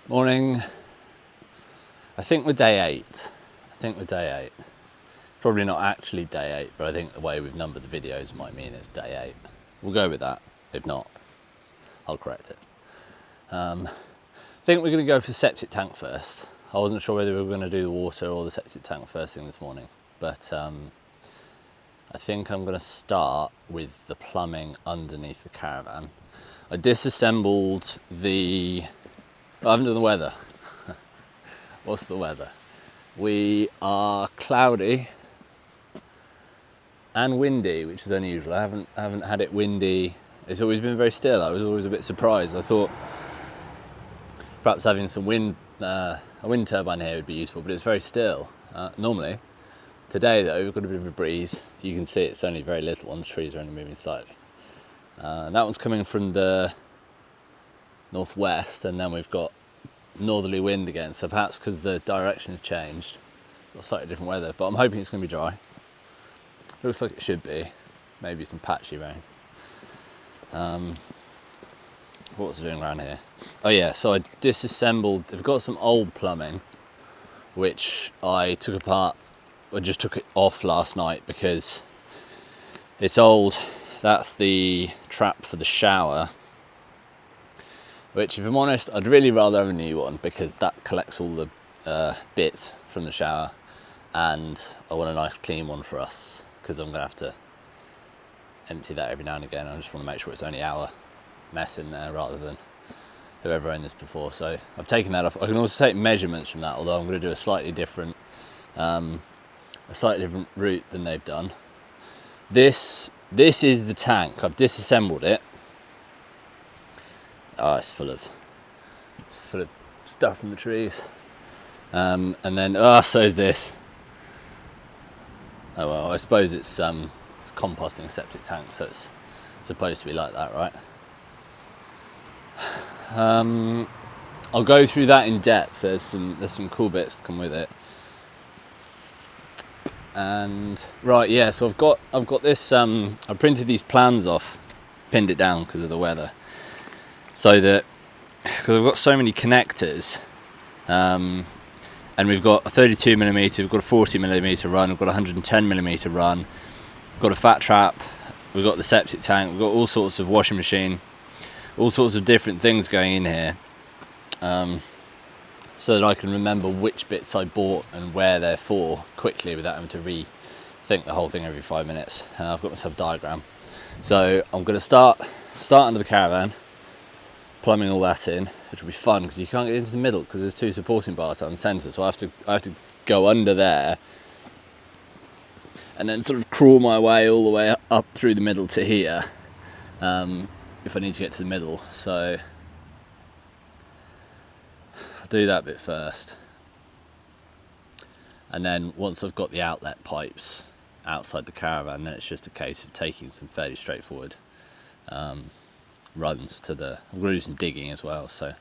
Morning. I think we're day 8. Probably not actually day 8, but I think the way we've numbered the videos might mean it's day 8. We'll go with that. If not, I'll correct it. I think we're going to go for septic tank first. I wasn't sure whether we were going to do the water or the septic tank first thing this morning, but I think I'm going to start with the plumbing underneath the caravan. I disassembled the... I haven't done the weather. What's the weather? We are cloudy and windy, which is unusual. I haven't had it windy. It's always been very still. I was always a bit surprised. I thought perhaps having some wind, a wind turbine here would be useful, but it's very still normally. Today though, we've got a bit of a breeze. You can see it's only very little, and the trees are only moving slightly. That one's coming from the northwest, and then we've got northerly wind again, so perhaps because the direction has changed, got slightly different weather, but I'm hoping it's going to be dry. Looks like it should be. Maybe some patchy rain. What was I doing around here? Oh yeah, so I disassembled, I've got some old plumbing which I took apart. I just took it off last night because it's old. That's the trap for the shower, which, if I'm honest, I'd really rather have a new one because that collects all the bits from the shower, and I want a nice clean one for us because I'm going to have to empty that every now and again. I just want to make sure it's only our mess in there rather than whoever owned this before. So I've taken that off. I can also take measurements from that, although I'm going to do a slightly different route than they've done. This is the tank. I've disassembled it. Oh, it's full of stuff from the trees. And then, so is this. Oh well, I suppose it's a composting septic tank, so it's supposed to be like that, right? I'll go through that in depth. There's some cool bits to come with it. And right, yeah. So I've got this. I printed these plans off, pinned it down because of the weather. So that, because I've got so many connectors, and we've got a 32mm, we've got a 40mm run, we've got a 110mm run, we've got a fat trap, we've got the septic tank, we've got all sorts of washing machine, all sorts of different things going in here, so that I can remember which bits I bought and where they're for quickly without having to rethink the whole thing every 5 minutes. I've got myself a diagram. So I'm going to start under the caravan, plumbing all that in, which will be fun because you can't get into the middle because there's 2 supporting bars down the centre, so I have to go under there and then sort of crawl my way all the way up through the middle to here, if I need to get to the middle. So I'll do that bit first, and then once I've got the outlet pipes outside the caravan, then it's just a case of taking some fairly straightforward runs to the... I'm going to do some digging as well, so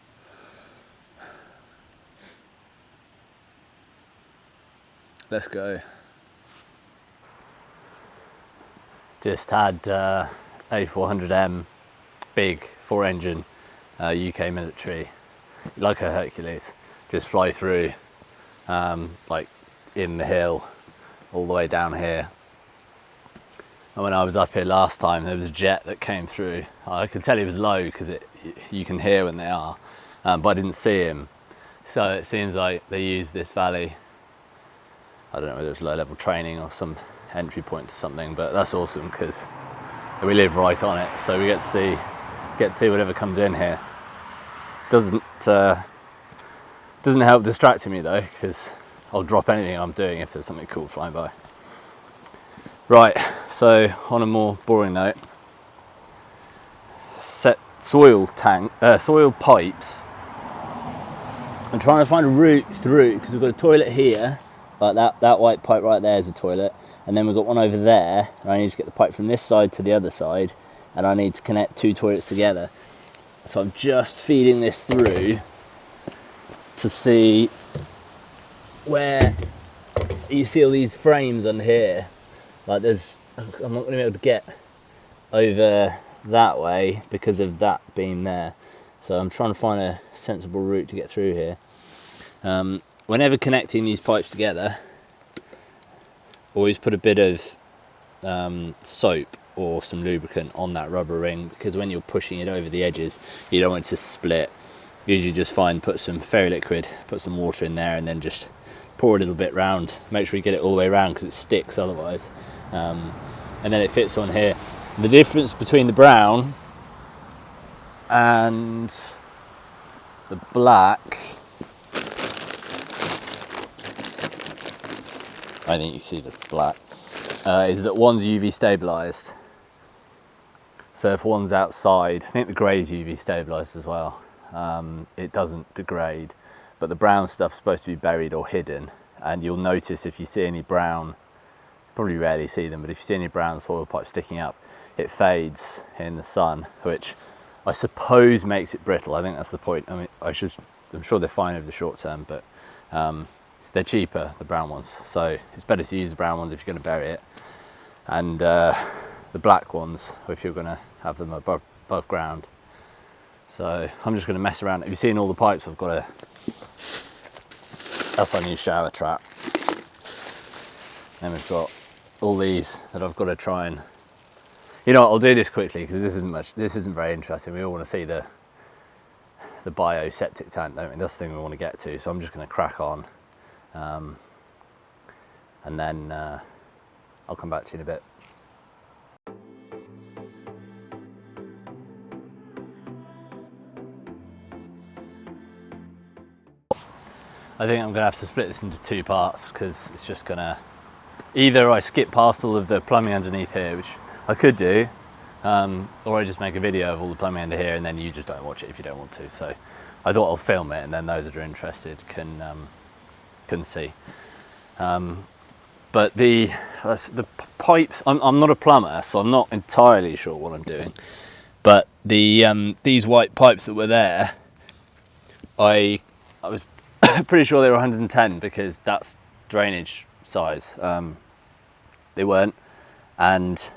let's go. Just had A400M, big 4-engine UK military, like a Hercules, just fly through like in the hill all the way down here. And when I was up here last time, there was a jet that came through. I could tell he was low because you can hear when they are, but I didn't see him. So it seems like they used this valley. I don't know whether it's low-level training or some entry point to something, but that's awesome because we live right on it, so we get to see whatever comes in here. Doesn't help distracting me though, because I'll drop anything I'm doing if there's something cool flying by. Right, so on a more boring note, set soil pipes. I'm trying to find a route through because we've got a toilet here, like that white pipe right there is a toilet, and then we've got one over there, and I need to get the pipe from this side to the other side, and I need to connect 2 toilets together. So I'm just feeding this through to see where you see all these frames under here. Like I'm not going to be able to get over that way because of that beam there. So I'm trying to find a sensible route to get through here. Whenever connecting these pipes together, always put a bit of soap or some lubricant on that rubber ring, because when you're pushing it over the edges, you don't want it to split. Usually just put some fairy liquid, put some water in there, and then just pour a little bit round. Make sure you get it all the way around because it sticks otherwise. And then it fits on here. The difference between the brown and the black, I think you see the black, is that one's UV stabilised. So if one's outside, I think the grey is UV stabilised as well. It doesn't degrade, but the brown stuff's supposed to be buried or hidden. And you'll notice if you see any brown, probably rarely see them, but if you see any brown soil pipe sticking up, it fades in the sun, which I suppose makes it brittle. I think that's the point. I mean, I'm sure they're fine over the short term, but they're cheaper, the brown ones. So it's better to use the brown ones if you're going to bury it. And the black ones, if you're going to have them above ground. So I'm just going to mess around. Have you seen all the pipes I've got? That's our new shower trap. And we've got all these that I've got to try and, you know, I'll do this quickly because this isn't very interesting. We all want to see the bio septic tank, don't we? That's the thing we want to get to. So I'm just going to crack on, and then I'll come back to you in a bit. I think I'm going to have to split this into two parts because it's just going to, either I skip past all of the plumbing underneath here, which I could do, or I just make a video of all the plumbing under here and then you just don't watch it if you don't want to. So I thought I'll film it and then those that are interested can see. But the pipes, I'm not a plumber, so I'm not entirely sure what I'm doing. But these white pipes that were there, I was pretty sure they were 110 because that's drainage size. They weren't, and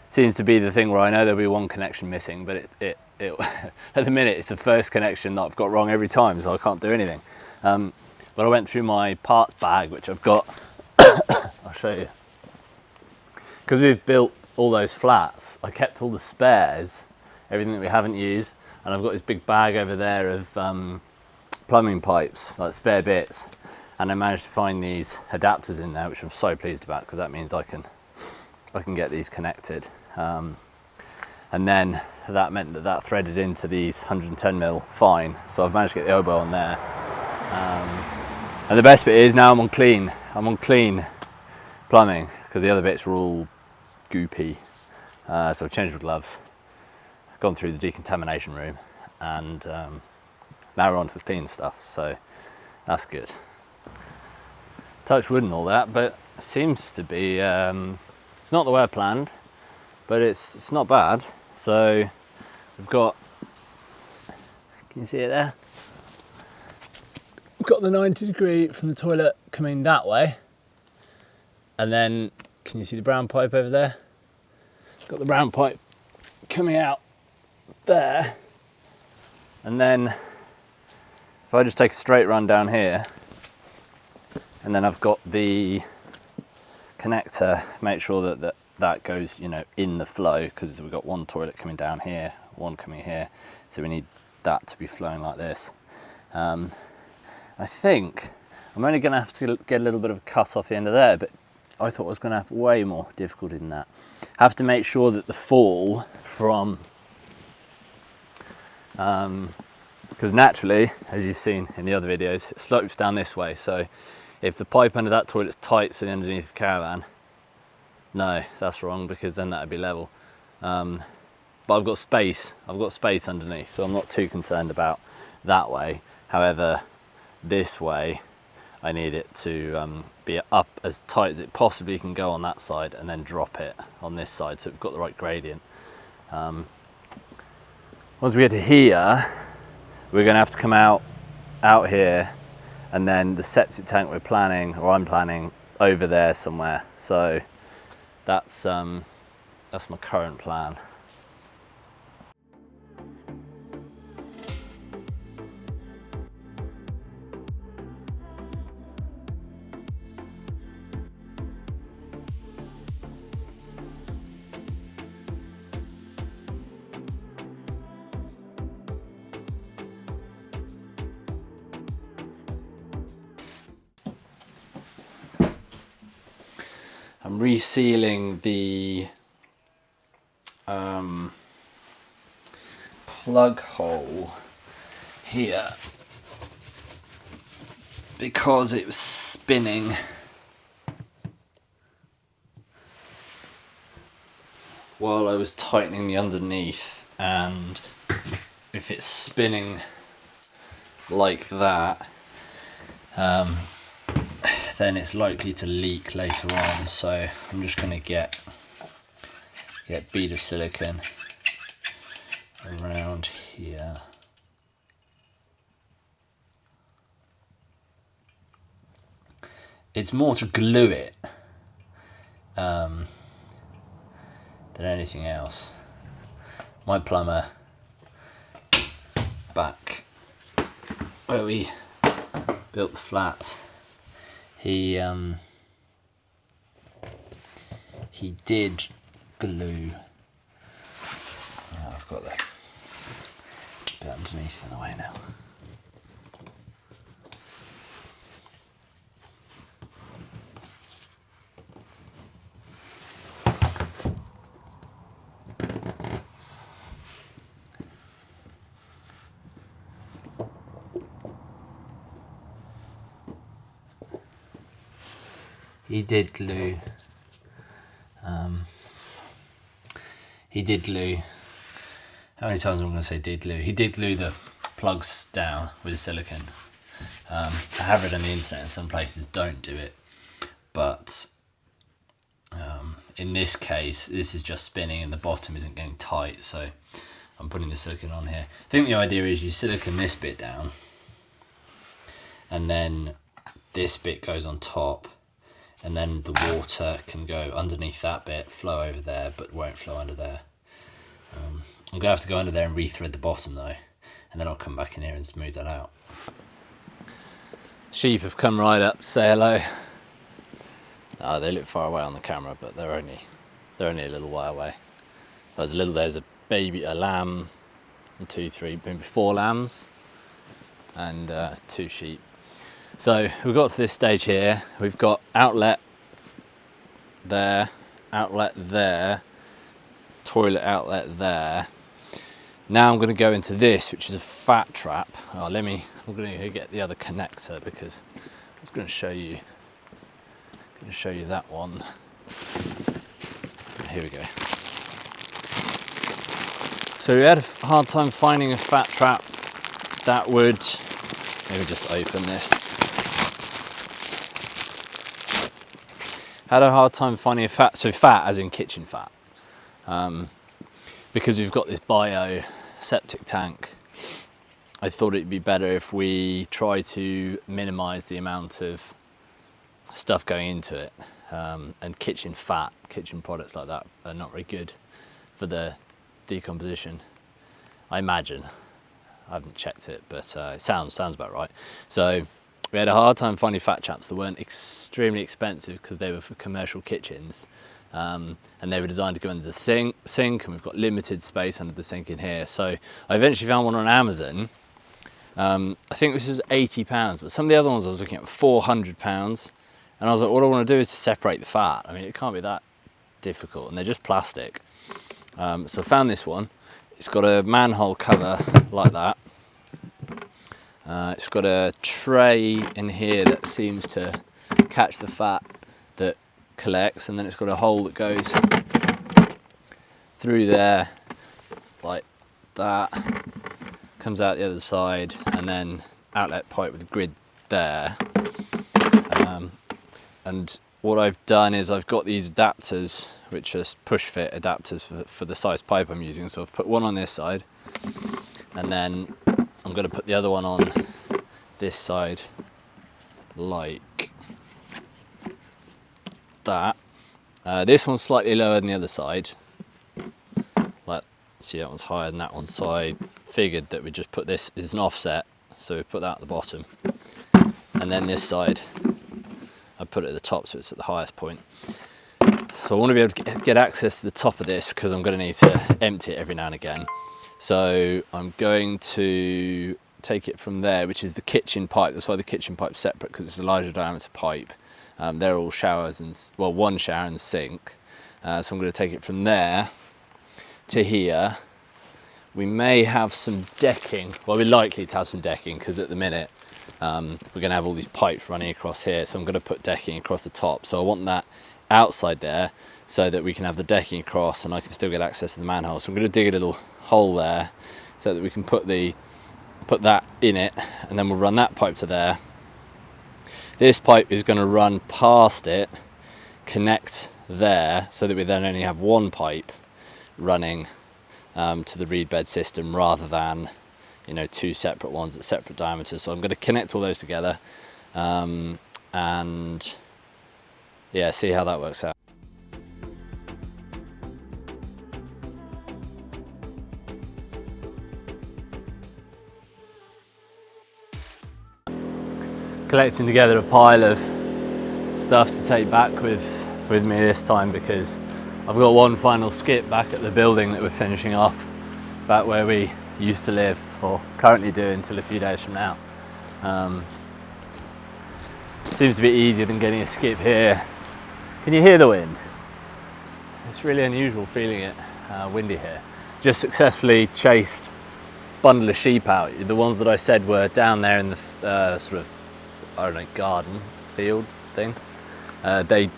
seems to be the thing where I know there'll be one connection missing, but it at the minute it's the first connection that I've got wrong every time, so I can't do anything. But I went through my parts bag, which I've got. I'll show you. Because we've built all those flats, I kept all the spares, everything that we haven't used, and I've got this big bag over there of plumbing pipes, like spare bits, and I managed to find these adapters in there, which I'm so pleased about because that means I can get these connected. And then that meant that threaded into these 110mm fine, so I've managed to get the elbow on there. And the best bit is now I'm on clean plumbing because the other bits were all goopy. So I've changed my gloves, gone through the decontamination room, and now we're on to the clean stuff, so that's good. Touch wood and all that, but it seems to be, it's not the way I planned, but it's not bad. So we've got, can you see it there? We've got the 90° from the toilet coming that way, and then can you see the brown pipe over there? Got the brown pipe coming out there, and then if I just take a straight run down here, and then I've got the connector, make sure that goes, you know, in the flow, because we've got one toilet coming down here, one coming here, so we need that to be flowing like this. I think I'm only going to have to get a little bit of a cut off the end of there, but I thought I was going to have way more difficulty than that. Have to make sure that the fall from, because naturally, as you've seen in the other videos, it slopes down this way. So if the pipe under that toilet's tight to the underneath the caravan, no, that's wrong, because then that would be level. But I've got space underneath, so I'm not too concerned about that way. However, this way, I need it to be up as tight as it possibly can go on that side, and then drop it on this side, so we've got the right gradient. Once we get to here, we're going to have to come out here, and then the septic tank I'm planning over there somewhere. So that's my current plan. I'm resealing the plug hole here because it was spinning while I was tightening the underneath, and if it's spinning like that, then it's likely to leak later on. So I'm just going to get a bead of silicone around here. It's more to glue it than anything else. My plumber, back where we built the flats, he did glue. Oh, I've got the bit underneath in the way now. He did glue. He did glue. How many times am I going to say did glue? He did glue the plugs down with silicone. I have read on the internet and some places don't do it, but in this case, this is just spinning and the bottom isn't getting tight, so I'm putting the silicone on here. I think the idea is you silicone this bit down, and then this bit goes on top, and then the water can go underneath that bit, flow over there, but won't flow under there. I'm going to have to go under there and re-thread the bottom though, and then I'll come back in here and smooth that out. Sheep have come right up to say hello. They look far away on the camera, but they're only a little way away. There's a baby, a lamb, and maybe 4 lambs, and 2 sheep. So we've got to this stage here. We've got outlet there, toilet outlet there. Now I'm going to go into this, which is a fat trap. I'm going to get the other connector because I was going to show you that one. Here we go. So we had a hard time finding a fat trap that would, let me just open this. Had a hard time finding a fat as in kitchen fat. Because we've got this bio septic tank, I thought it'd be better if we try to minimize the amount of stuff going into it. And kitchen products like that are not very good for the decomposition, I imagine. I haven't checked it, but it sounds about right. So we had a hard time finding fat traps that weren't extremely expensive because they were for commercial kitchens. And they were designed to go under the sink, and we've got limited space under the sink in here. So I eventually found one on Amazon. I think this was £80, but some of the other ones I was looking at were £400. And I was like, all I want to do is to separate the fat. I mean, it can't be that difficult, and they're just plastic. So I found this one. It's got a manhole cover like that. It's got a tray in here that seems to catch the fat that collects, and then it's got a hole that goes through there like that, comes out the other side, and then outlet pipe with a grid there. And what I've done is I've got these adapters, which are push fit adapters for the size pipe I'm using. So I've put one on this side, and then I'm going to put the other one on this side like that. This one's slightly lower than the other side. See, that one's higher than that one, so I figured that we'd just put this as an offset, so we put that at the bottom, and then this side I put it at the top so it's at the highest point. So I want to be able to get access to the top of this because I'm going to need to empty it every now and again. So I'm going to take it from there, which is the kitchen pipe. That's why the kitchen pipe's separate, because it's a larger diameter pipe. They're all showers and, well, one shower and sink. So I'm going to take it from there to here. We may have some decking. Well, we're likely to have some decking because at the minute we're going to have all these pipes running across here. So I'm going to put decking across the top. So I want that outside there so that we can have the decking across and I can still get access to the manhole. So I'm going to dig a little hole there so that we can put that in it, and then we'll run that pipe to there. This pipe is going to run past it, connect there, so that we then only have one pipe running to the reed bed system rather than, you know, two separate ones at separate diameters. So I'm going to connect all those together and yeah, see how that works out. Collecting together a pile of stuff to take back with me this time, because I've got one final skip back at the building that we're finishing off, back where we used to live, or currently do until a few days from now. Seems to be easier than getting a skip here. Can you hear the wind? It's really unusual feeling it windy here. Just successfully chased a bundle of sheep out, the ones that I said were down there in the sort of, I don't know, garden, field thing. They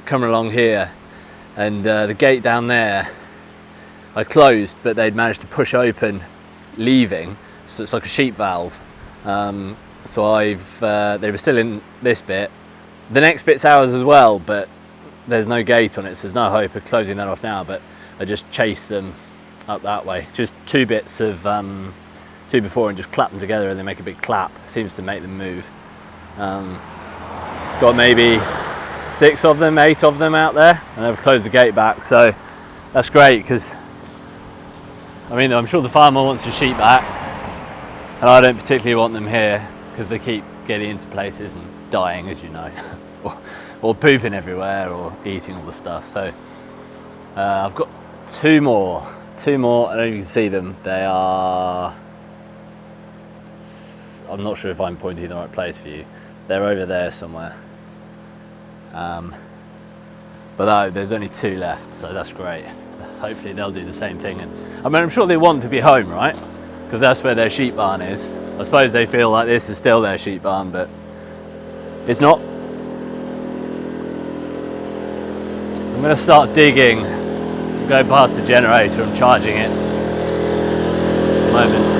come along here, and the gate down there I closed, but they'd managed to push open, leaving, so it's like a sheep valve. So they were still in this bit. The next bit's ours as well, but there's no gate on it, so there's no hope of closing that off now, but I just chased them up that way. Just two bits of two before and just clap them together and they make a big clap. Seems to make them move. Got maybe 6 of them, 8 of them out there, and I've closed the gate back, so that's great, because I mean, I'm sure the farmer wants his sheep back and I don't particularly want them here because they keep getting into places and dying, as you know, or pooping everywhere or eating all the stuff. So I've got two more. I don't know if you can see them. They are, I'm not sure if I'm pointing in the right place for you. They're over there somewhere. But there's only 2 left, so that's great. Hopefully they'll do the same thing. And I mean, I'm sure they want to be home, right? Because that's where their sheep barn is. I suppose they feel like this is still their sheep barn, but it's not. I'm going to start digging, go past the generator. I'm charging it at the moment.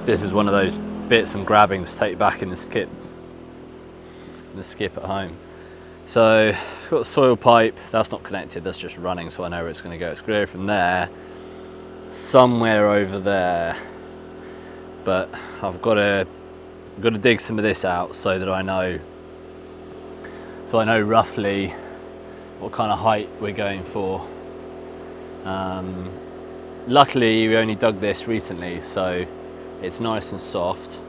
This is one of those bits I'm grabbing to take back in the skip at home. So I've got a soil pipe, that's not connected, that's just running, so I know where it's going to go. It's going to go from there somewhere over there, but I've got to dig some of this out so that I know roughly what kind of height we're going for. Luckily we only dug this recently, so it's nice and soft, so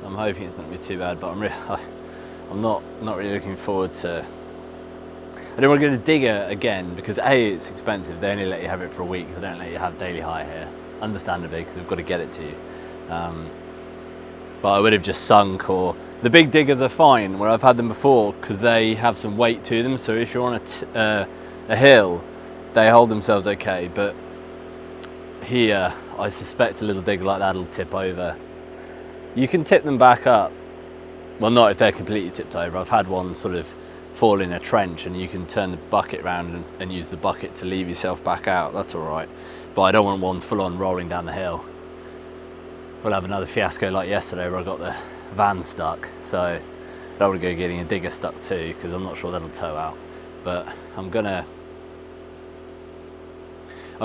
I'm hoping it's not going to be too bad, but I'm not really looking forward to. I don't want to go to digger again because A, it's expensive. They only let you have it for a week. They don't let you have daily hire here, understandably, because they've got to get it to you. But I would have just sunk, or the big diggers are fine where I've had them before because they have some weight to them. So if you're on a hill, they hold themselves okay. But here, I suspect a little digger like that will tip over. You can tip them back up. Well, not if they're completely tipped over. I've had one sort of fall in a trench and you can turn the bucket around and use the bucket to leave yourself back out. That's all right. But I don't want one full on rolling down the hill. We'll have another fiasco like yesterday where I got the van stuck. So I don't want to go getting a digger stuck too, because I'm not sure that'll tow out. But I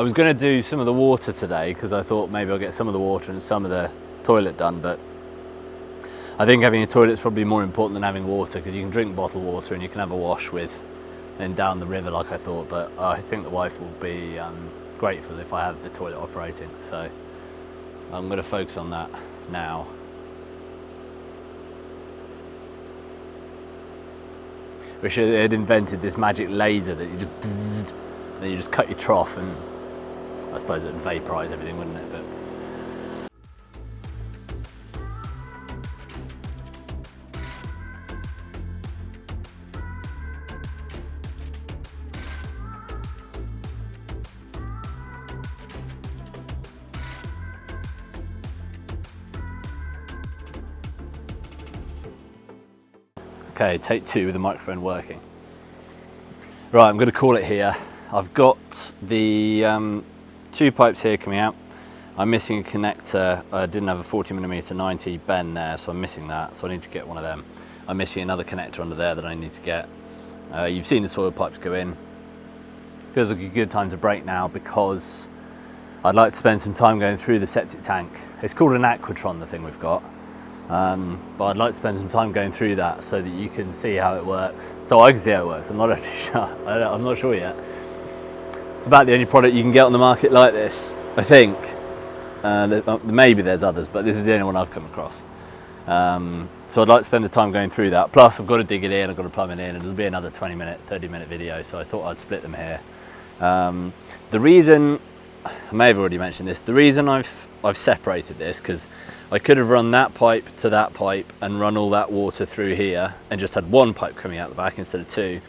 was gonna do some of the water today because I thought maybe I'll get some of the water and some of the toilet done, but I think having a toilet is probably more important than having water, because you can drink bottled water and you can have a wash with and down the river like I thought. But I think the wife will be grateful if I have the toilet operating, so I'm going to focus on that now. Wish I had invented this magic laser that you just bzzzt, then you just cut your trough, and I suppose it would vaporise everything, wouldn't it? But okay, take 2 with the microphone working. Right, I'm going to call it here. I've got the 2 pipes here coming out. I'm missing a connector. I didn't have a 40mm 90 bend there, so I'm missing that, so I need to get one of them. I'm missing another connector under there that I need to get. You've seen the soil pipes go in. Feels like a good time to break now, because I'd like to spend some time going through the septic tank. It's called an aquatron, the thing we've got. But I'd like to spend some time going through that so that you can see how it works. So I can see how it works. I'm not actually sure. I'm not sure yet. It's about the only product you can get on the market like this, I think. Maybe there's others, but this is the only one I've come across. So I'd like to spend the time going through that. Plus I've got to dig it in, I've got to plumb it in, and it'll be another 20-minute, 30-minute video, so I thought I'd split them here. The reason, I may have already mentioned this, the reason I've separated this, because I could have run that pipe to that pipe and run all that water through here and just had 1 pipe coming out the back instead of 2,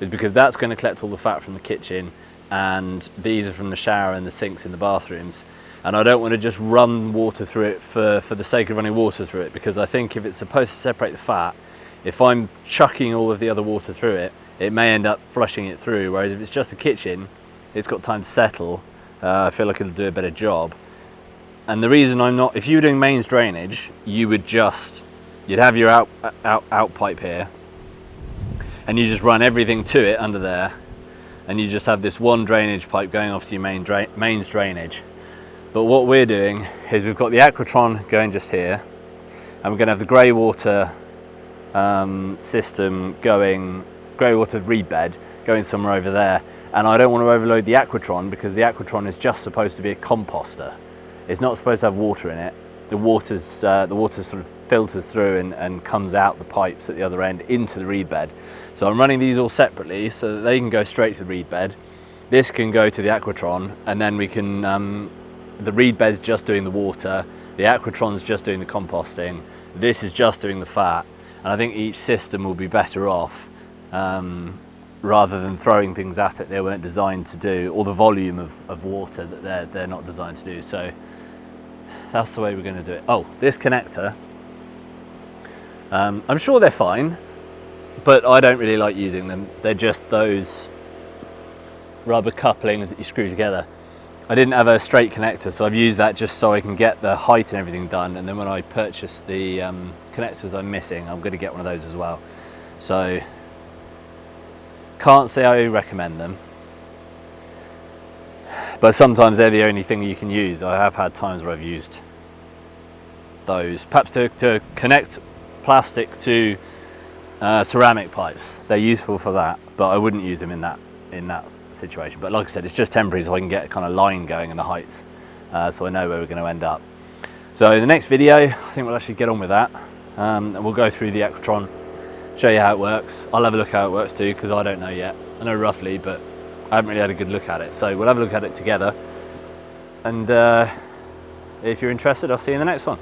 is because that's going to collect all the fat from the kitchen, and these are from the shower and the sinks in the bathrooms, and I don't want to just run water through it for the sake of running water through it, because I think if it's supposed to separate the fat, if I'm chucking all of the other water through it, it may end up flushing it through, whereas if it's just the kitchen, it's got time to settle. I feel like it'll do a better job. And the reason I'm not, if you were doing mains drainage, you'd have your out pipe here, and you just run everything to it under there, and you just have this 1 drainage pipe going off to your mains drainage. But what we're doing is we've got the aquatron going just here, and we're going to have the grey water system going, grey water reed bed going somewhere over there. And I don't want to overload the aquatron, because the aquatron is just supposed to be a composter. It's not supposed to have water in it. The water sort of filters through and comes out the pipes at the other end into the reed bed. So I'm running these all separately so that they can go straight to the reed bed. This can go to the aquatron, and then we can, the reed bed's just doing the water, the aquatron's just doing the composting, this is just doing the fat, and I think each system will be better off rather than throwing things at it they weren't designed to do, or the volume of water that they're not designed to do. So that's the way we're going to do it. Oh, this connector, I'm sure they're fine, but I don't really like using them. They're just those rubber couplings that you screw together. I didn't have a straight connector, so I've used that just so I can get the height and everything done, and then when I purchase the connectors I'm missing, I'm going to get one of those as well. So can't say I recommend them, but sometimes they're the only thing you can use. I have had times where I've used those, perhaps to connect plastic to ceramic pipes. They're useful for that, but I wouldn't use them in that situation. But like I said, it's just temporary, so I can get a kind of line going in the heights, so I know where we're going to end up. So in the next video, I think we'll actually get on with that, and we'll go through the aquatron, show you how it works. I'll have a look how it works too, because I don't know yet. I know roughly, but I haven't really had a good look at it. So we'll have a look at it together, and if you're interested, I'll see you in the next one.